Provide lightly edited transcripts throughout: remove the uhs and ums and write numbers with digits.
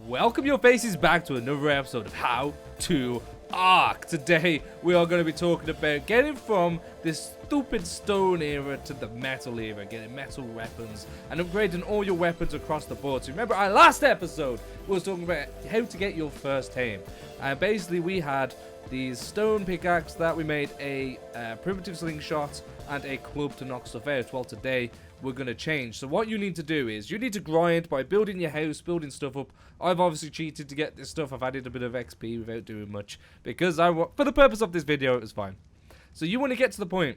Welcome your faces back to another episode of How to Arc. Today we are going to be talking about getting from this stupid stone era to the metal era, getting metal weapons and upgrading all your weapons across the board. So remember our last episode was talking about how to get your first tame, and basically we had these stone pickaxe that we made a primitive slingshot and a club to knock stuff out. Well, today we're going to change. So what you need to do is you need to grind by building your house, building stuff up. I've obviously cheated to get this stuff. I've added a bit of XP without doing much because for the purpose of this video it was fine. So you want to get to the point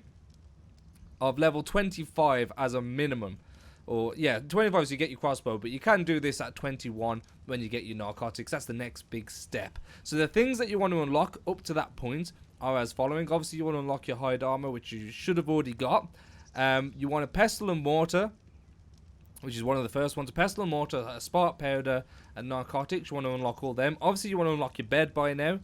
of level 25 as a minimum. Or yeah, 25 so you get your crossbow, but you can do this at 21 when you get your narcotics. That's the next big step. So the things that you want to unlock up to that point are as following. Obviously you want to unlock your hide armor, which you should have already got. You want a Pestle and Mortar, which is one of the first ones. A Pestle and Mortar, a Spark Powder, and Narcotics. You want to unlock all them. Obviously, you want to unlock your bed by now.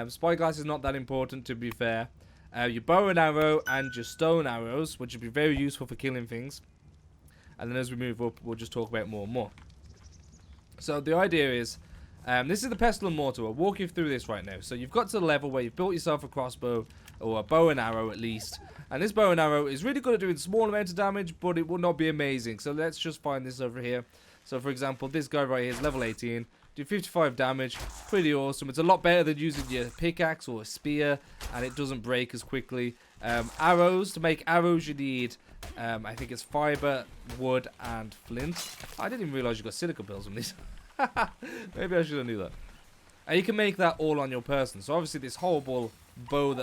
Spyglass is not that important, to be fair. Your bow and arrow and your stone arrows, which would be very useful for killing things. And then as we move up, we'll just talk about more and more. So the idea is, this is the Pestle and Mortar. I'll walk you through this right now. So you've got to the level where you've built yourself a crossbow, or a bow and arrow at least. And this bow and arrow is really good at doing small amounts of damage, but it will not be amazing. So let's just find this over here. So for example, this guy right here is level 18. Do 55 damage. Pretty awesome. It's a lot better than using your pickaxe or a spear, and it doesn't break as quickly. Arrows. To make arrows you need, I think it's fiber, wood, and flint. I didn't even realize you got silica pills from these. Maybe I should have knew that. And you can make that all on your person. So obviously this horrible bow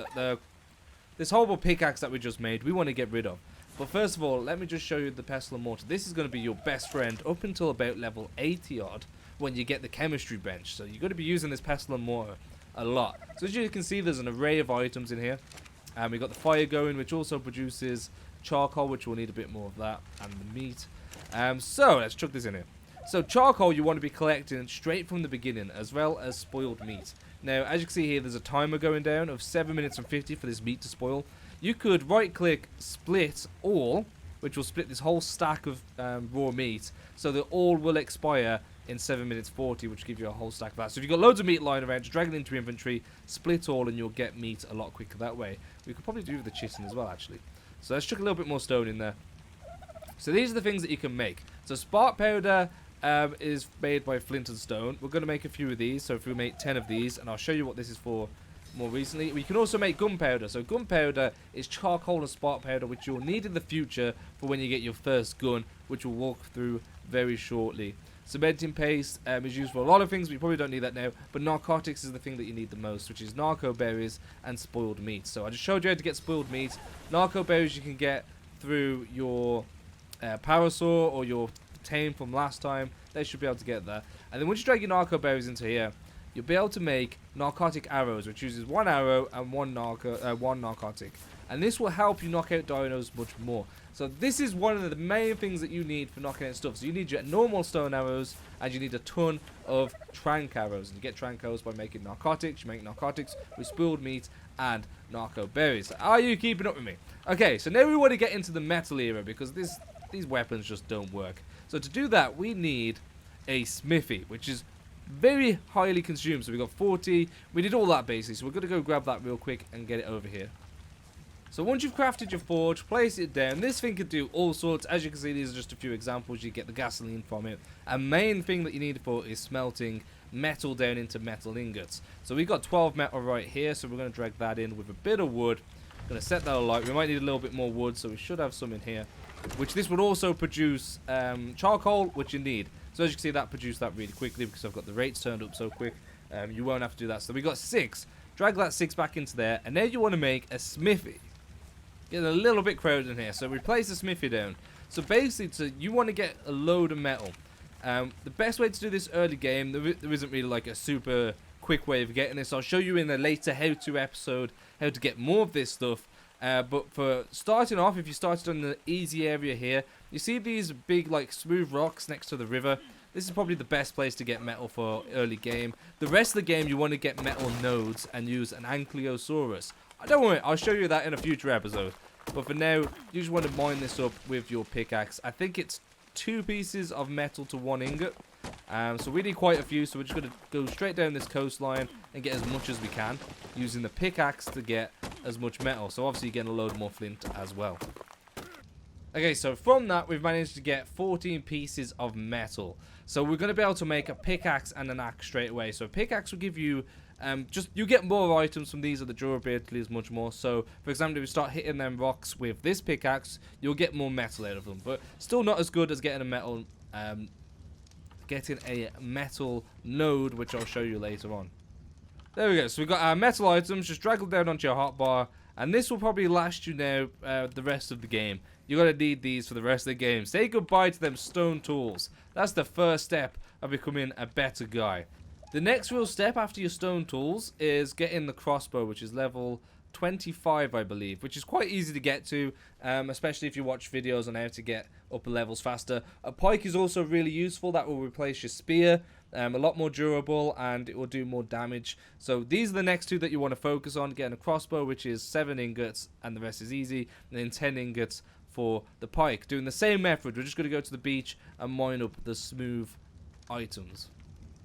this horrible pickaxe that we just made, we want to get rid of. But first of all, let me just show you the Pestle and Mortar. This is going to be your best friend up until about level 80 odd when you get the chemistry bench. So you're going to be using this Pestle and Mortar a lot. So as you can see, there's an array of items in here. And we've got the fire going, which also produces charcoal, which we'll need a bit more of that, and the meat. So let's chuck this in here. So charcoal you want to be collecting straight from the beginning, as well as spoiled meat. Now, as you can see here, there's a timer going down of 7 minutes and 50 for this meat to spoil. You could right-click split all, which will split this whole stack of raw meat, so that all will expire in 7 minutes 40, which will give you a whole stack of that. So if you've got loads of meat lying around, just drag it into your inventory, split all, and you'll get meat a lot quicker that way. We could probably do with the chitin as well, actually. So let's chuck a little bit more stone in there. So these are the things that you can make. So spark powder is made by flint and stone. We're going to make a few of these, so if we make 10 of these, and I'll show you what this is for more recently. We can also make gunpowder. So gunpowder is charcoal and spark powder, which you'll need in the future for when you get your first gun, which we'll walk through very shortly. Cementing paste is used for a lot of things, but you probably don't need that now. But narcotics is the thing that you need the most, which is narco berries and spoiled meat. So I just showed you how to get spoiled meat. Narco berries you can get through your parasaur or your tame from last time. They should be able to get that. And then once you drag your narco berries into here, you'll be able to make narcotic arrows, which uses one arrow and one narcotic. And this will help you knock out dinos much more. So this is one of the main things that you need for knocking out stuff. So you need your normal stone arrows, and you need a ton of trank arrows. And you get trank arrows by making narcotics. You make narcotics with spoiled meat and narco berries. Are you keeping up with me? Okay, so now we want to get into the metal era, because these weapons just don't work. So to do that, we need a smithy, which is very highly consumed. So we got 40. We did all that basically. So we're going to go grab that real quick and get it over here. So once you've crafted your forge, place it down. This thing could do all sorts. As you can see, these are just a few examples. You get the gasoline from it. A main thing that you need it for is smelting metal down into metal ingots. So we've got 12 metal right here. So we're going to drag that in with a bit of wood. Going to set that alight. We might need a little bit more wood, so we should have some in here. Which this would also produce charcoal, which you need. So as you can see, that produced that really quickly because I've got the rates turned up so quick. You won't have to do that. So we got 6. Drag that 6 back into there, and now you want to make a smithy. Get a little bit crowded in here, so we place the smithy down. So basically, you want to get a load of metal. The best way to do this early game, there isn't really like a super quick way of getting this. I'll show you in a later how-to episode how to get more of this stuff. But for starting off, if you started on the easy area here, you see these big like smooth rocks next to the river. This is probably the best place to get metal for early game. The rest of the game you want to get metal nodes and use an ankylosaurus. Don't worry, I'll show you that in a future episode. But for now, you just want to mine this up with your pickaxe. I think it's 2 pieces of metal to 1 ingot. So we need quite a few, so we're just going to go straight down this coastline and get as much as we can, using the pickaxe to get as much metal. So obviously you're getting a load more flint as well. Okay, so from that, we've managed to get 14 pieces of metal. So we're going to be able to make a pickaxe and an axe straight away. So a pickaxe will give you, you get more items from these, and the durability is much more. So, for example, if you start hitting them rocks with this pickaxe, you'll get more metal out of them. But still not as good as getting a metal node, which I'll show you later on. There we go. So we've got our metal items. Just drag them down onto your hotbar. And this will probably last you now the rest of the game. You're going to need these for the rest of the game. Say goodbye to them stone tools. That's the first step of becoming a better guy. The next real step after your stone tools is getting the crossbow, which is level 25, I believe, which is quite easy to get to, especially if you watch videos on how to get upper levels faster. A pike is also really useful. That will replace your spear. A lot more durable, and it will do more damage. So these are the next two that you want to focus on. Getting a crossbow, which is 7 ingots, and the rest is easy, and then 10 ingots for the pike. Doing the same method, we're just going to go to the beach and mine up the smooth items.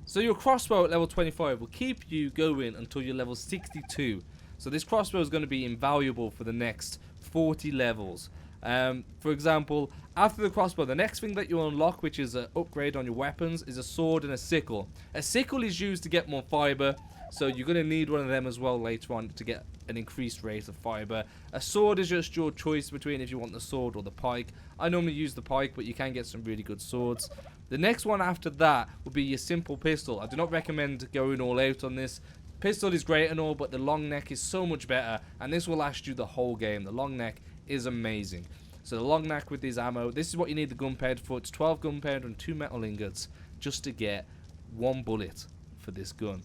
So your crossbow at level 25 will keep you going until you're level 62. So this crossbow is going to be invaluable for the next 40 levels. For example, after the crossbow, the next thing that you unlock, which is an upgrade on your weapons, is a sword and a sickle. A sickle is used to get more fiber, so you're going to need one of them as well later on to get an increased rate of fiber. A sword is just your choice between if you want the sword or the pike. I normally use the pike, but you can get some really good swords. The next one after that will be your simple pistol. I do not recommend going all out on this. Pistol is great and all, but the long neck is so much better, and this will last you the whole game. The long neck is amazing. So the long neck with this ammo, this is what you need the gunpowder for. It's 12 gunpowder and 2 metal ingots just to get 1 bullet for this gun,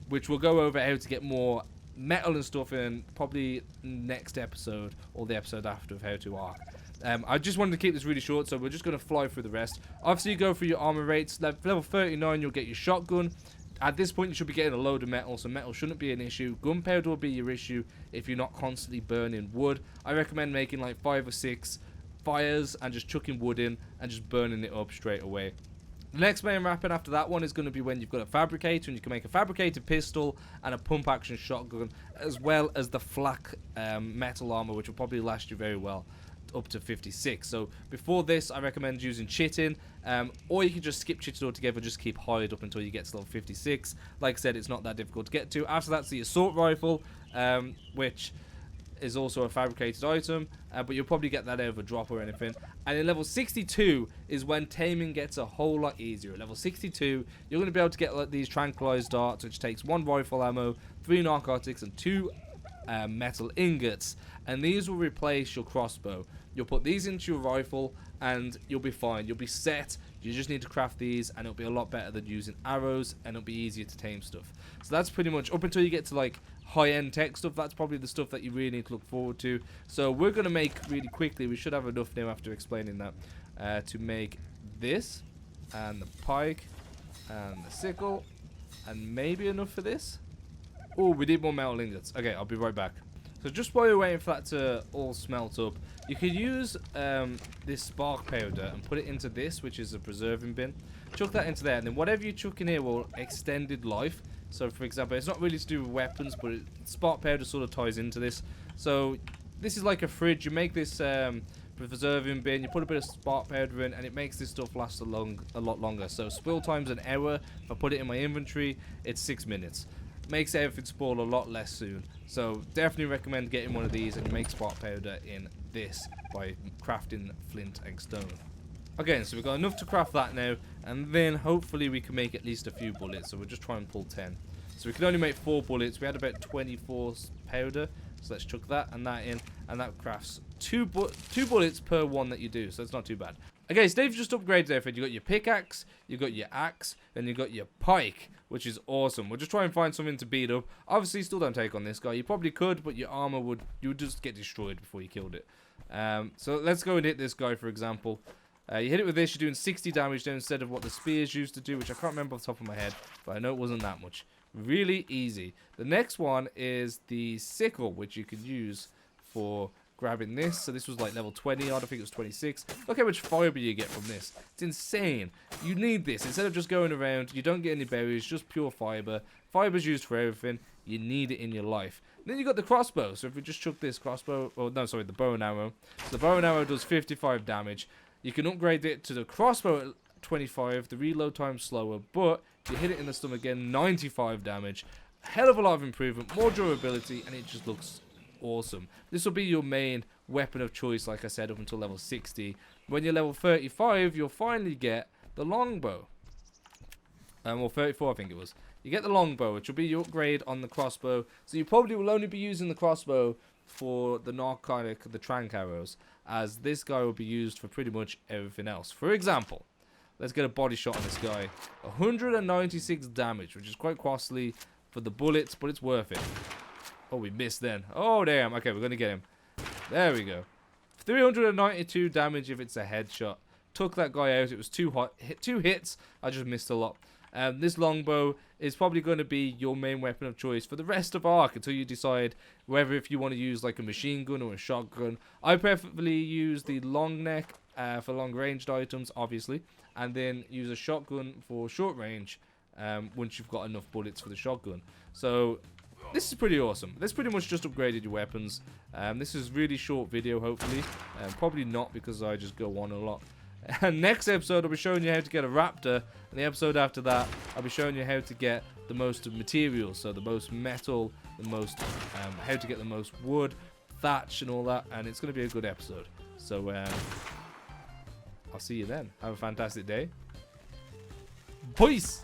which we'll go over how to get more metal and stuff in probably next episode or the episode after of how to arc. I just wanted to keep this really short, so we're just going to fly through the rest. Obviously, you go for your armor rates. Level 39, you'll get your shotgun. At this point, you should be getting a load of metal, so metal shouldn't be an issue. Gunpowder will be your issue if you're not constantly burning wood. I recommend making like 5 or 6 fires and just chucking wood in and just burning it up straight away. The next main weapon after that one is going to be when you've got a fabricator, and you can make a fabricated pistol and a pump action shotgun, as well as the flak metal armor, which will probably last you very well up to 56. So before this, I recommend using chitting, or you can just skip chitting altogether, just keep hide up until you get to level 56. Like I said, it's not that difficult to get to. After that's the assault rifle, which is also a fabricated item, but you'll probably get that out of a drop or anything. And in level 62 is when taming gets a whole lot easier. At level 62, you're going to be able to get like these Tranquilizer Darts, which takes 1 rifle ammo, 3 narcotics, and 2 metal ingots, and these will replace your crossbow. You'll put these into your rifle and you'll be fine. You'll be set. You just need to craft these, and it'll be a lot better than using arrows, and it'll be easier to tame stuff. So that's pretty much up until you get to like high-end tech stuff. That's probably the stuff that you really need to look forward to. So we're going to make really quickly, we should have enough now after explaining that, to make this and the pike and the sickle, and maybe enough for this. Oh, we need more metal ingots. Okay, I'll be right back. So just while you're waiting for that to all smelt up, you could use this spark powder and put it into this, which is a preserving bin. Chuck that into there, and then whatever you chuck in here will extended life. So for example, it's not really to do with weapons, but spark powder sort of ties into this. So this is like a fridge. You make this preserving bin, you put a bit of spark powder in, and it makes this stuff last a lot longer. So spill time's an hour. If I put it in my inventory, it's 6 minutes. Makes everything spoil a lot less soon. So definitely recommend getting one of these, and you make spark powder in this by crafting flint and stone. Okay, so we've got enough to craft that now, and then hopefully we can make at least a few bullets. So we'll just try and pull 10. So we can only make 4 bullets. We had about 24 powder, so let's chuck that and that in, and that crafts 2 bullets per one that you do, so it's not too bad. Okay, so they've just upgraded everything. You got your pickaxe, you got your axe, and you got your pike, which is awesome. We'll just try and find something to beat up. Obviously, still don't take on this guy. You probably could, but your armor would just get destroyed before you killed it. So let's go and hit this guy, for example. You hit it with this, you're doing 60 damage now instead of what the spears used to do, which I can't remember off the top of my head, but I know it wasn't that much. Really easy. The next one is the sickle, which you can use for grabbing this. So this was like level 20 odd. I think it was 26. Look how much fiber you get from this. It's insane. You need this. Instead of just going around, you don't get any berries, just pure fiber. Fiber's used for everything. You need it in your life. And then you got the crossbow. So if we just chuck this crossbow, oh no, sorry, the bow and arrow. So the bow and arrow does 55 damage. You can upgrade it to the crossbow at 25. The reload time's slower, but if you hit it in the stomach again, 95 damage. Hell of a lot of improvement, more durability, and it just looks awesome. This will be your main weapon of choice, like I said, up until level 60. When you're level 35, you'll finally get the longbow. Or 34, I think it was. You get the longbow, which will be your upgrade on the crossbow. So you probably will only be using the crossbow for the narcotic, the Trank Arrows, as this guy will be used for pretty much everything else. For example, let's get a body shot on this guy. 196 damage, which is quite costly for the bullets, but it's worth it. Oh, we missed then. Oh, damn. Okay, we're going to get him. There we go. 392 damage if it's a headshot. Took that guy out. It was too hot. Two hits. I just missed a lot. This longbow is probably going to be your main weapon of choice for the rest of Ark until you decide whether if you want to use like a machine gun or a shotgun. I preferably use the long neck for long ranged items, obviously, and then use a shotgun for short range once you've got enough bullets for the shotgun. So this is pretty awesome. This pretty much just upgraded your weapons. This is really short video, hopefully. Probably not, because I just go on a lot. And next episode, I'll be showing you how to get a raptor. And the episode after that, I'll be showing you how to get the most materials. So the most metal, the most, how to get the most wood, thatch and all that. And it's going to be a good episode. So I'll see you then. Have a fantastic day. Peace!